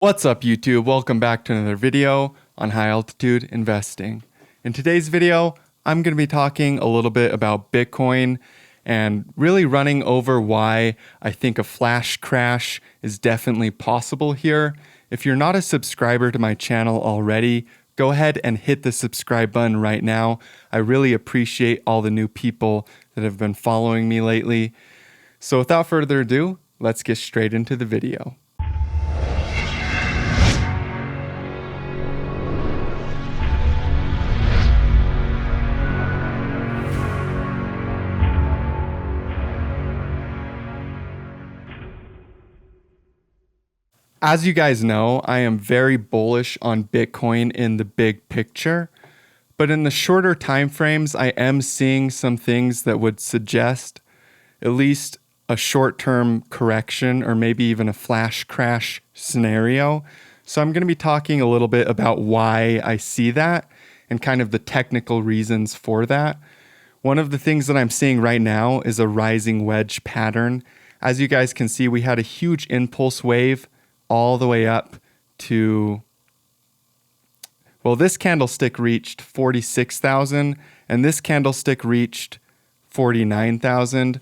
What's up YouTube? Welcome back to another video on high altitude investing. In today's video, I'm going to be talking a little bit about Bitcoin and really running over why I think a flash crash is definitely possible here. If you're not a subscriber to my channel already, go ahead and hit the subscribe button right now. I really appreciate all the new people that have been following me lately. So without further ado, let's get straight into the video. As you guys know, I am very bullish on Bitcoin in the big picture, but in the shorter time frames, I am seeing some things that would suggest at least a short-term correction or maybe even a flash crash scenario. So I'm going to be talking a little bit about why I see that and kind of the technical reasons for that. One of the things that I'm seeing right now is a rising wedge pattern. As you guys can see, we had a huge impulse wave all the way up to, well, this candlestick reached 46,000 and this candlestick reached 49,000.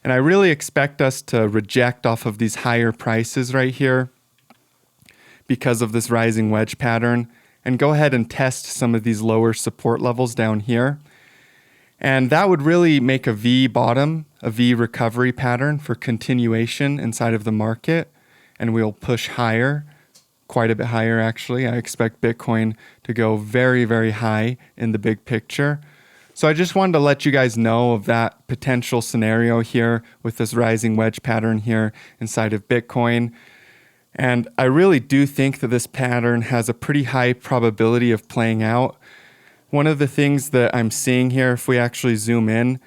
And I really expect us to reject off of these higher prices right here because of this rising wedge pattern and go ahead and test some of these lower support levels down here. And that would really make a V bottom, a V recovery pattern for continuation inside of the market. And we'll push higher, quite a bit higher actually. I expect Bitcoin to go very, very high in the big picture. So I just wanted to let you guys know of that potential scenario here with this rising wedge pattern here inside of Bitcoin. And I really do think that this pattern has a pretty high probability of playing out. One of the things that I'm seeing here, if we actually zoom in,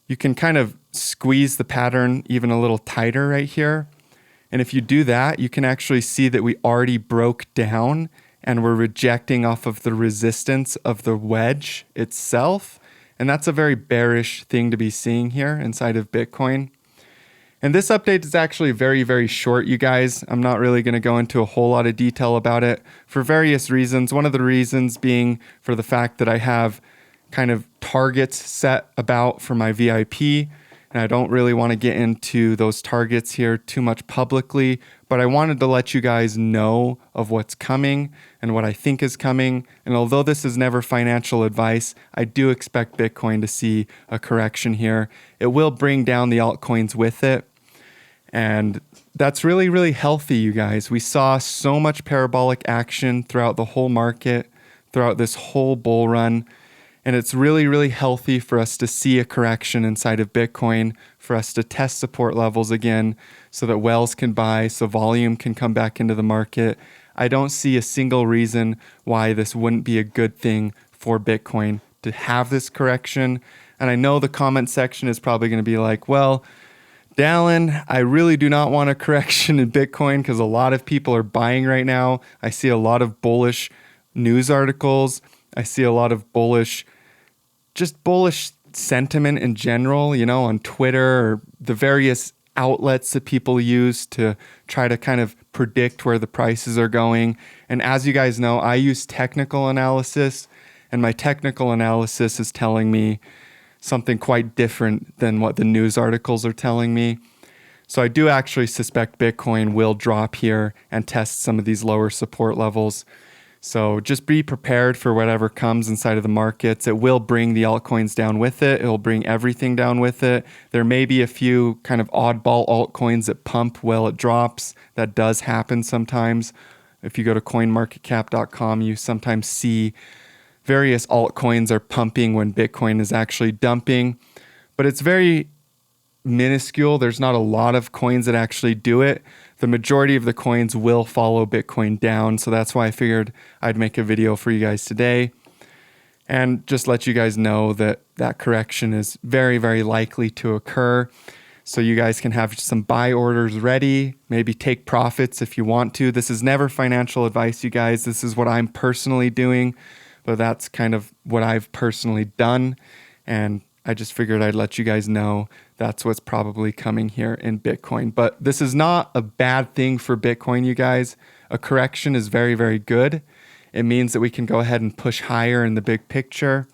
you can kind of squeeze the pattern even a little tighter right here. And if you do that, you can actually see that we already broke down and we're rejecting off of the resistance of the wedge itself. And that's a very bearish thing to be seeing here inside of Bitcoin. And this update is actually very, very short, you guys. I'm not really going to go into a whole lot of detail about it for various reasons. One of the reasons being for the fact that I have kind of targets set about for my VIP. And I don't really want to get into those targets here too much publicly, but I wanted to let you guys know of what's coming and what I think is coming. And although this is never financial advice, I do expect Bitcoin to see a correction here. It will bring down the altcoins with it. And that's really, really healthy, you guys. We saw so much parabolic action throughout the whole market, throughout this whole bull run. And it's really, really healthy for us to see a correction inside of Bitcoin, for us to test support levels again so that whales can buy, so volume can come back into the market. I don't see a single reason why this wouldn't be a good thing for Bitcoin to have this correction. And I know the comment section is probably going to be like, well, Dallin, I really do not want a correction in Bitcoin because a lot of people are buying right now. I see a lot of bullish news articles. I see a lot of bullish sentiment in general, you know, on Twitter or the various outlets that people use to try to kind of predict where the prices are going. And as you guys know, I use technical analysis, and my technical analysis is telling me something quite different than what the news articles are telling me. So I do actually suspect Bitcoin will drop here and test some of these lower support levels. So just be prepared for whatever comes inside of the markets. It will bring the altcoins down with it. It will bring everything down with it. There may be a few kind of oddball altcoins that pump while it drops. That does happen sometimes. If you go to coinmarketcap.com, you sometimes see various altcoins are pumping when Bitcoin is actually dumping. But it's very minuscule. There's not a lot of coins that actually do it. The majority of the coins will follow Bitcoin down. So that's why I figured I'd make a video for you guys today and just let you guys know that that correction is very, very likely to occur. So you guys can have some buy orders ready, maybe take profits if you want to. This is never financial advice, you guys. This is what I'm personally doing, but that's kind of what I've personally done. And I just figured I'd let you guys know that's what's probably coming here in Bitcoin. But this is not a bad thing for Bitcoin, you guys. A correction is very, very good. It means that we can go ahead and push higher in the big picture.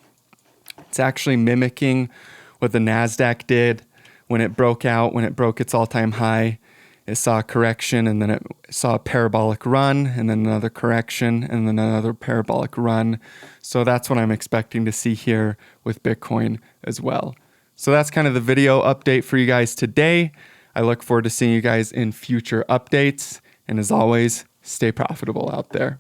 It's actually mimicking what the NASDAQ did when it broke out, when it broke its all-time high. It saw a correction, and then it saw a parabolic run, and then another correction, and then another parabolic run. So that's what I'm expecting to see here with Bitcoin as well. So that's kind of the video update for you guys today. I look forward to seeing you guys in future updates. And as always, stay profitable out there.